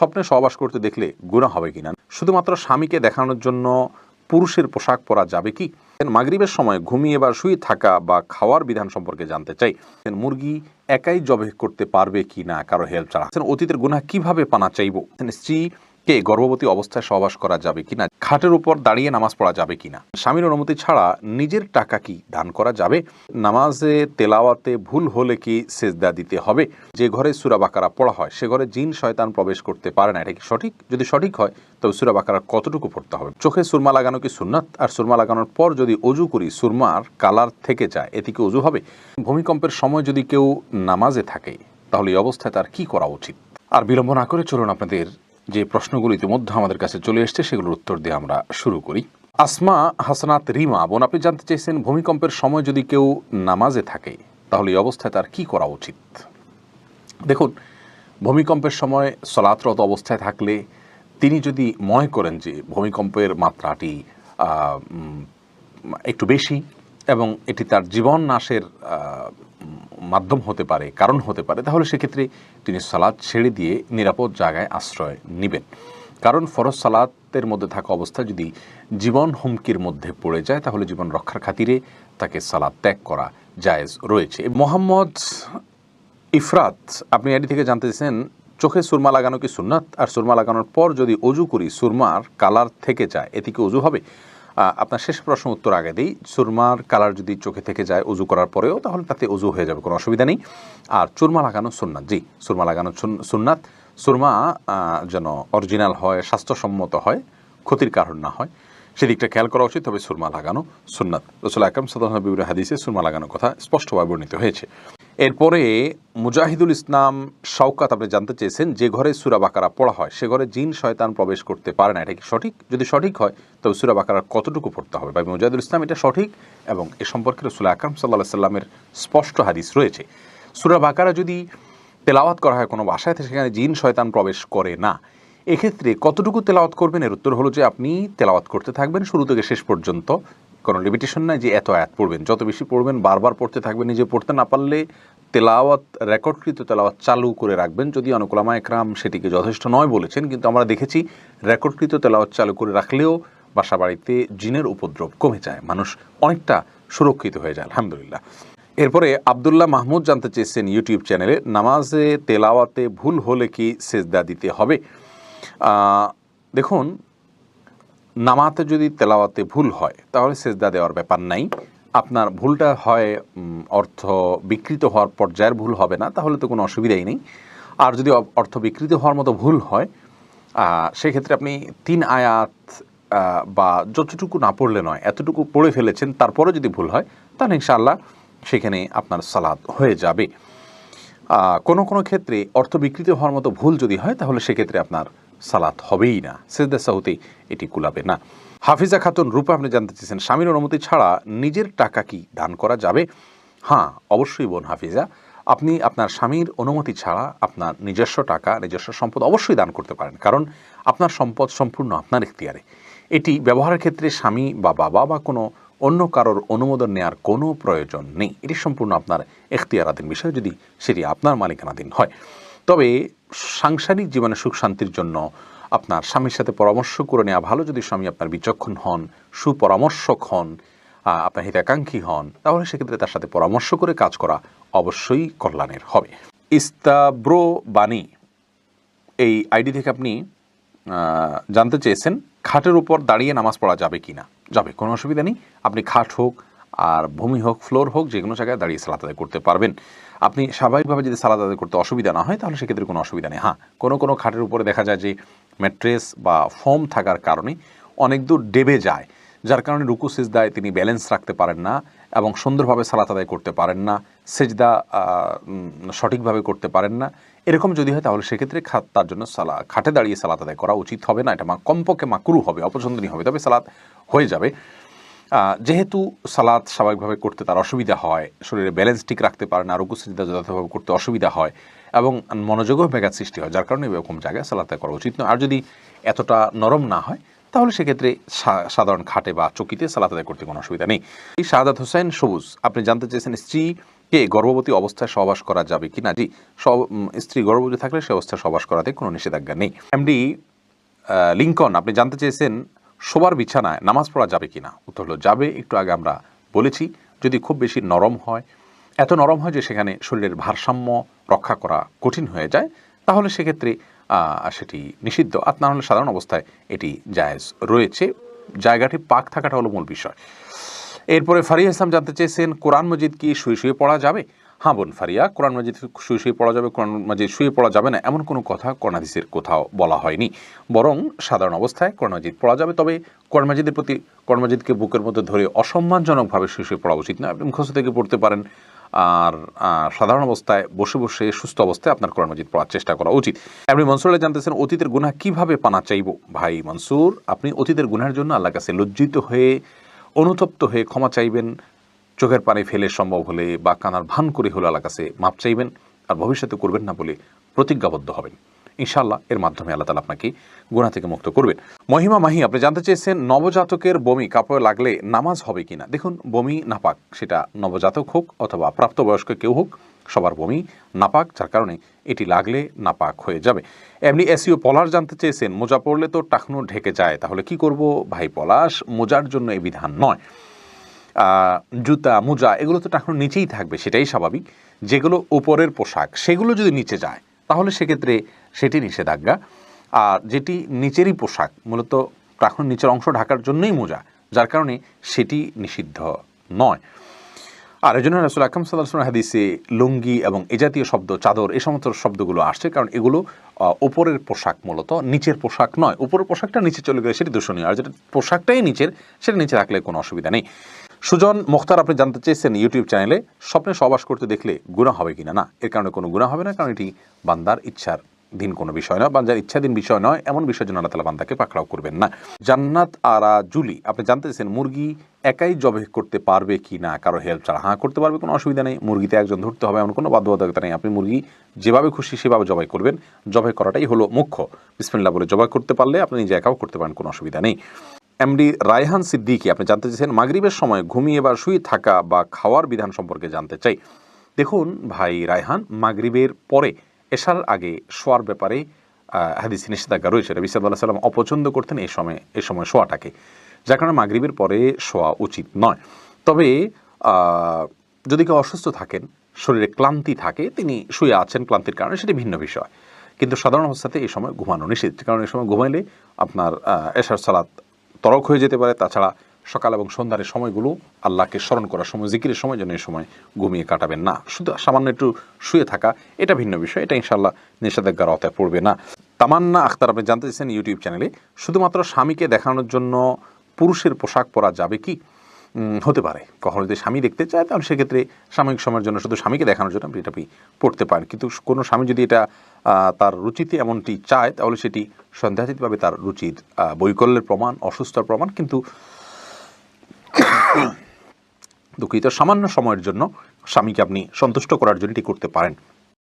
স্বপ্নে সহবাস করতে দেখলে গুনাহ হবে কিনা, শুধুমাত্র স্বামীকে দেখানোর জন্য পুরুষের পোশাক পরা যাবে কি, মাগরিবের সময় ঘুমিয়ে বা শুয়ে থাকা বা খাওয়ার বিধান সম্পর্কে জানতে চাই, মুরগি একাই জবাই করতে পারবে কি না কারো হেল্প ছাড়া, অতীতের গুনাহ কিভাবে পানা চাইব, স্ত্রীকে গর্ভবতী অবস্থায় সহবাস করা যাবে কিনা, খাটের উপর দাঁড়িয়ে নামাজ পড়া যাবে কিনা, স্বামীর অনুমতি ছাড়া নিজের টাকা কি দান করা যাবে, নামাজে তেলাওয়াতে ভুল হলে কি সেজদা দিতে হবে, যে ঘরে সূরা বাকারা পড়া হয় সে ঘরে জিন শয়তান প্রবেশ করতে পারে না, এটা কি সঠিক, যদি সঠিক হয় তবে সূরা বাকারা কতটুকু পড়তে হবে, চোখে সুরমা লাগানো কি সুন্নাত, আর সুরমা লাগানোর পর যদি অজু করি সুরমার কালার থেকে যায় এতে কি অজু হবে, ভূমিকম্পের সময় যদি কেউ নামাজে থাকে তাহলে এই অবস্থায় তার কি করা উচিত। আর বিলম্ব না করে চলুন আপনাদের যে প্রশ্নগুলো ইতিমধ্যে আমাদের কাছে চলে এসছে সেগুলোর উত্তর দিয়ে আমরা শুরু করি। আসমা হাসানাত রিমা বোন, আপনি জানতে চেয়েছেন ভূমিকম্পের সময় যদি কেউ নামাজে থাকে তাহলে এই অবস্থায় তার কি করা উচিত। দেখুন, ভূমিকম্পের সময় সলাতরত অবস্থায় থাকলে তিনি যদি মনে করেন যে ভূমিকম্পের মাত্রাটি একটু বেশি এবং এটি তার জীবন নাশের মাধ্যম হতে পারে, কারণ হতে পারে, তাহলে সেক্ষেত্রে তিনি সালাত ছেড়ে দিয়ে নিরাপদ জায়গায় আশ্রয় নেবেন। কারণ ফরজ সালাতের মধ্যে থাকা অবস্থায় যদি জীবন হুমকির মধ্যে পড়ে যায় তাহলে জীবন রক্ষার খাতিরে তাকে সালাত ত্যাগ করা জায়েজ রয়েছে। মোহাম্মদ ইফরাত, আপনি এটি থেকে জানতে চাইছেন চোখে সুরমা লাগানো কি সুন্নাত, আর সুরমা লাগানোর পর যদি অজু করি সুরমার কালার থেকে যায় এতে কি অজু হবে। আপনার শেষ প্রশ্ন উত্তর আগে দিই, সুরমার কালার যদি চোখে থেকে যায় অজু করার পরেও তাহলে তাতে অজু হয়ে যাবে, কোনো অসুবিধা নেই। আর চুরমা লাগানো সুন্নাত, জি সুরমা লাগানো সুন্নাত, সুরমা যেন অরিজিনাল হয়, স্বাস্থ্যসম্মত হয়, ক্ষতির কারণ না হয় সেদিকটা খেয়াল করা উচিত। তবে সুরমা লাগানো সুন্নাত, রাসূল আকরাম সাল্লাল্লাহু আলাইহি ওয়াসাল্লামের হাদিসে সুরমা লাগানোর কথা স্পষ্টভাবে বর্ণিত হয়েছে। এরপরে মুজাহিদুল ইসলাম শওকাত, আপনি জানতে চেয়েছেন যে ঘরে সূরা বাকারা পড়া হয় সে ঘরে জিন শয়তান প্রবেশ করতে পারে না, এটা কি সঠিক, যদি সঠিক হয় তবে সূরা বাকারার কতটুকু পড়তে হবে। ভাই মুজাহিদুল ইসলাম, এটা সঠিক এবং এ সম্পর্কে রাসূল আকরাম সাল্লাল্লাহু আলাইহি সাল্লামের স্পষ্ট হাদিস রয়েছে। সূরা বাকারা যদি তেলাওয়াত করা হয় কোনো বাসায় সেখানে জিন শয়তান প্রবেশ করে না, এক্ষেত্রে কতটুকু তেলাওয়াত করবেন, এর উত্তর হলো যে আপনি তেলাওয়াত করতে থাকবেন শুরু থেকে শেষ পর্যন্ত, কোনো লিমিটেশন নাই যে এত আয়াত পড়বেন, যত বেশি পড়বেন বারবার পড়তে থাকবেন, নিজে পড়তে না পারলে তেলাওয়াত রেকর্ডকৃত তেলাওয়াত চালু করে রাখবেন, যদি অনেক উলামা একরাম সেটিকে যথেষ্ট নয় বলেছেন, কিন্তু আমরা দেখেছি রেকর্ডকৃত তেলাওয়াত চালু করে রাখলেও বাসা বাড়িতে জিনের উপদ্রব কমে যায়, মানুষ অনেকটা সুরক্ষিত হয়ে যায় আলহামদুলিল্লাহ। এরপরে আব্দুল্লাহ মাহমুদ জানতে চেয়েছেন ইউটিউব চ্যানেলে নামাজে তেলাওয়াতে ভুল হলে কি সেজদা দিতে হবে। দেখুন, নামাতে যদি তেলাওয়াতে ভুল হয় তাহলে সেজদা দেওয়ার ব্যাপার নাই, আপনার ভুলটা হয় অর্থ বিকৃত হওয়ার পর্যায়ের ভুল হবে না, তাহলে তো কোনো অসুবিধাই নেই। আর যদি অর্থ বিকৃত হওয়ার মতো ভুল হয় সেক্ষেত্রে আপনি 3 আয়াত বা যতটুকু না পড়লে নয় এতটুকু পড়ে ফেলেছেন, তারপরে যদি ভুল হয় তাহলে ইনশাআল্লাহ সেখানে আপনার সালাত হয়ে যাবে। কোনো কোনো ক্ষেত্রে অর্থ বিকৃত হওয়ার মতো ভুল যদি হয় তাহলে সেক্ষেত্রে আপনার সালাত হবেই না, সেজদা সাহুতে এটি কুলাবে না। হাফিজা খাতুন রূপা, আপনি জানতে চেয়েছেন স্বামীর অনুমতি ছাড়া নিজের টাকা কি দান করা যাবে। হ্যাঁ অবশ্যই বোন হাফিজা, আপনি আপনার স্বামীর অনুমতি ছাড়া আপনার নিজস্ব টাকা নিজস্ব সম্পদ অবশ্যই দান করতে পারেন, কারণ আপনার সম্পদ সম্পূর্ণ আপনার এখতিয়ারে, এটি ব্যবহারের ক্ষেত্রে স্বামী বা বাবা বা কোনো অন্য কারোর অনুমোদন নেওয়ার কোনো প্রয়োজন নেই, এটি সম্পূর্ণ আপনার এখতিয়ারাধীন বিষয় যদি সেটি আপনার মালিকানাধীন হয়। তবে সাংসারিক জীবনে সুখ শান্তির জন্য আপনার স্বামীর সাথে পরামর্শ করে নেওয়া ভালো, যদি স্বামী আপনার বিচক্ষণ হন, সুপরামর্শক হন, আপনার হিতাকাঙ্ক্ষী হন, তাহলে সেক্ষেত্রে তার সাথে পরামর্শ করে কাজ করা অবশ্যই কল্যাণের হবে। ইস্তাব্রো বাণী, এই আইডি থেকে আপনি জানতে চেয়েছেন খাটের উপর দাঁড়িয়ে নামাজ পড়া যাবে কি না। যাবে, কোনো অসুবিধা নেই, আপনি খাট হোক আর ভূমি হোক ফ্লোর হোক যে কোনো জায়গায় দাঁড়িয়ে সালাত আদায় করতে পারবেন। আপনি স্বাভাবিকভাবে যদি সালাত আদায় করতে অসুবিধা না হয় তাহলে সেক্ষেত্রে কোনো অসুবিধা নেই। হ্যাঁ, কোনো কোনো খাটের উপরে দেখা যায় যে ম্যাট্রেস বা ফোম থাকার কারণে অনেক দূর ডেবে যায়, যার কারণে রুকু সিজদায় তিনি ব্যালেন্স রাখতে পারেন না এবং সুন্দরভাবে সালাত আদায় করতে পারেন না, সেজদা সঠিকভাবে করতে পারেন না। এরকম যদি হয় তাহলে সেক্ষেত্রে তার জন্য খাটে দাঁড়িয়ে সালাত আদায় করা উচিত হবে না, এটা কমপক্ষে মাকরু হবে, অপছন্দনীয় হবে, তবে সালাত হয়ে যাবে। যেহেতু সালাত স্বাভাবিকভাবে করতে তার অসুবিধা হয়, শরীরে ব্যালেন্স ঠিক রাখতে পারে না, রুকু সিজদা যথাযথভাবে করতে অসুবিধা হয় এবং মনোযোগও ব্যাঘাত সৃষ্টি হয়, যার কারণে এরকম জায়গায় সালাত আদায় করা উচিত নয়। আর যদি এতটা নরম না হয় তাহলে সেক্ষেত্রে সাধারণ খাটে বা চকিতে সালাত আদায় করতে কোনো অসুবিধা নেই। শাহাদাত হোসেন সবুজ, আপনি জানতে চেয়েছেন স্ত্রী কে গর্ভবতী অবস্থায় সহবাস করা যাবে কি না? জি, স্ত্রী গর্ভবতী থাকলে সে অবস্থায় সহবাস করাতে কোনো নিষেধাজ্ঞা নেই। এমডি লিঙ্কন, আপনি জানতে চেয়েছেন শোবার বিছানায় নামাজ পড়া যাবে কি না? উত্তর হলো যাবে। একটু আগে আমরা বলেছি, যদি খুব বেশি নরম হয়, এত নরম হয় যে সেখানে শরীরের ভারসাম্য রক্ষা করা কঠিন হয়ে যায়, তাহলে সেক্ষেত্রে সেটি নিষিদ্ধ। আর না হলে সাধারণ অবস্থায় এটি জায়েজ রয়েছে। জায়গাটি পাক থাকাটা হলো মূল বিষয়। এরপরে ফারিয়া ইসলাম জানতে চেয়েছেন কোরআন মজিদ কি শুয়ে শুয়ে পড়া যাবে? হ্যাঁ বোন ফারিয়া, কোরআন মজিদ শুয়ে শুয়ে পড়া যাবে, কোরআন মজিদ শুয়ে পড়া যাবে না এমন কোনো কথা কোরআন হাদিসের কোথাও বলা হয়নি। বরং সাধারণ অবস্থায় কোরআন মজিদ পড়া যাবে। তবে কোরআন মজিদের প্রতি কোরআন মজিদকে বুকের মধ্যে ধরে অসম্মানজনকভাবে শুয়ে শুয়ে পড়া উচিত না। আপনি মুখস্থ থেকে পড়তে পারেন। আর সাধারণ অবস্থায় বসে বসে সুস্থ অবস্থায় আপনার কোরআন মজিদ পড়ার চেষ্টা করা উচিত। আপনি মনসুর জানতেছেন অতীতের গুনাহ কিভাবে পানা চাইব? ভাই মনসুর, আপনি অতীতের গুনাহের জন্য আল্লাহর কাছে লজ্জিত হয়ে অনুতপ্ত হয়ে ক্ষমা চাইবেন, চোখের পানি ফেলে সম্ভব হলে বা কানার ভান করে হলে আল্লাহর কাছে মাপ চাইবেন, আর ভবিষ্যতে করবেন না বলে প্রতিজ্ঞাবদ্ধ হবেন। ইনশাআল্লাহ এর মাধ্যমে আল্লাহ তাআলা আপনাকে গুনাহ থেকে মুক্ত করবেন। মহিমা মাহি, আপনি জানতে চেয়েছেন নবজাতকের বমি কাপড়ে লাগলে নামাজ হবে কিনা? দেখুন, বমি নাপাক, সেটা নবজাতক হোক অথবা প্রাপ্তবয়স্ক কেউ হোক, সবার বমি নাপাক, যার কারণে এটি লাগলে নাপাক হয়ে যাবে। এমনি এসিও পলাশ জানতে চেয়েছেন মোজা পড়লে তো টাকনু ঢেকে যায়, তাহলে কি করব? ভাই পলাশ, মোজার জন্য এই বিধান নয়। জুতা মোজা এগুলো তো টাকনুর নিচেই থাকবে, সেটাই স্বাভাবিক। যেগুলো উপরের পোশাক সেগুলো যদি নিচে যায় তাহলে সেক্ষেত্রে সেটি নিষেধাজ্ঞা। আর যেটি নিচেরই পোশাক, মূলত টাকনুর নিচের অংশ ঢাকার জন্যই মোজা, যার কারণে সেটি নিষিদ্ধ নয়। আর এই জন্য রাসূল আকরাম সাল্লাল্লাহু আলাইহি ওয়াসাল্লাম হাদিসে লুঙ্গি এবং এ জাতীয় শব্দ, চাদর, এই সমস্ত শব্দগুলো আসছে, কারণ এগুলো উপরের পোশাক, মূলত নিচের পোশাক নয়। উপরের পোশাকটা নিচে চলে গেলে সেটি দূষণীয়, আর যেটা পোশাকটাই নিচের, সেটা নিচে রাখলে কোনো অসুবিধা নেই। সুজন মুখতার, আপনি জানতে চেয়েছেন ইউটিউব চ্যানেলে স্বপ্নে সহবাস করতে দেখলে গুনাহ হবে কিনা? না, এর কারণে কোনো গুনাহ হবে না, কারণ এটি বান্দার ইচ্ছার দিন কোনো বিষয় নয়, বান্দার ইচ্ছাধীন বিষয় নয়, এমন বিষয়ের জন্য আল্লাহ তাআলা বান্দাকে পাকড়াও করবেন না। জান্নাত আরা জুলি, আপনি জানতে চেয়েছেন মুরগি একাই জবাই করতে পারবে কি না কারো হেল্প ছাড়া? হ্যাঁ, করতে পারবে, কোনো অসুবিধা নেই। মুরগিতে একজন ধরতে হবে এমন কোনো বাধ্যবাধকতা নেই। আপনি মুরগি যেভাবে খুশি সেভাবে জবাই করবেন, জবাই করাটাই হলো মুখ্য। বিসমিল্লাহ বলে জবাই করতে পারলে আপনি নিজে একাও করতে পারেন, কোনো অসুবিধা নেই। এমডি রায়হান সিদ্দিকী, আপনি জানতে চেয়েছেন মাগরিবের সময় ঘুমিয়ে বা শুয়ে থাকা বা খাওয়ার বিধান সম্পর্কে জানতে চাই। দেখুন ভাই রায়হান, মাগরিবের পরে এশার আগে শোয়ার ব্যাপারে হাদিসে নিষেধাজ্ঞা রয়েছে। নবী সাল্লাল্লাহু আলাইহি ওয়াসাল্লাম অপছন্দ করতেন এই সময় শোয়াটাকে, যার কারণে মাগরিবের পরে শোয়া উচিত নয়। তবে যদি কেউ অসুস্থ থাকেন, শরীরে ক্লান্তি থাকে, তিনি শুয়ে আছেন ক্লান্তির কারণে, সেটি ভিন্ন বিষয়। কিন্তু সাধারণ অবস্থাতে এই সময় ঘুমানো নিষেধ, কারণ এই সময় ঘুমাইলে আপনার এশার সালাত তরক হয়ে যেতে পারে। তাছাড়া সকাল এবং সন্ধ্যার সময়গুলো আল্লাহকে স্মরণ করার সময়, জিকিরের সময়, যেন এই সময় ঘুমিয়ে কাটাবেন না। শুধু সামান্য একটু শুয়ে থাকা, এটা ভিন্ন বিষয়, এটা ইনশাআল্লাহ নিষেধাজ্ঞার আওতায় পড়বে না। তামান্না আখতার, আপনি জানতে চাইছেন ইউটিউব চ্যানেলে শুধুমাত্র স্বামীকে দেখানোর জন্য পুরুষের পোশাক পরা যাবে কি? হতে পারে, কখনো যদি স্বামী দেখতে চায় তাহলে সেক্ষেত্রে সাময়িক সময়ের জন্য শুধু স্বামীকে দেখানোর জন্য আপনি এটা পড়তে পারেন। কিন্তু কোনো স্বামী যদি এটা তার রুচিতে এমনটি চায়, তাহলে সেটি সন্দেহাতীতভাবে তার রুচির বৈকল্যের প্রমাণ, অসুস্থতার প্রমাণ। কিন্তু দুঃখিত, সামান্য সময়ের জন্য স্বামীকে আপনি সন্তুষ্ট করার জন্য এটি করতে পারেন।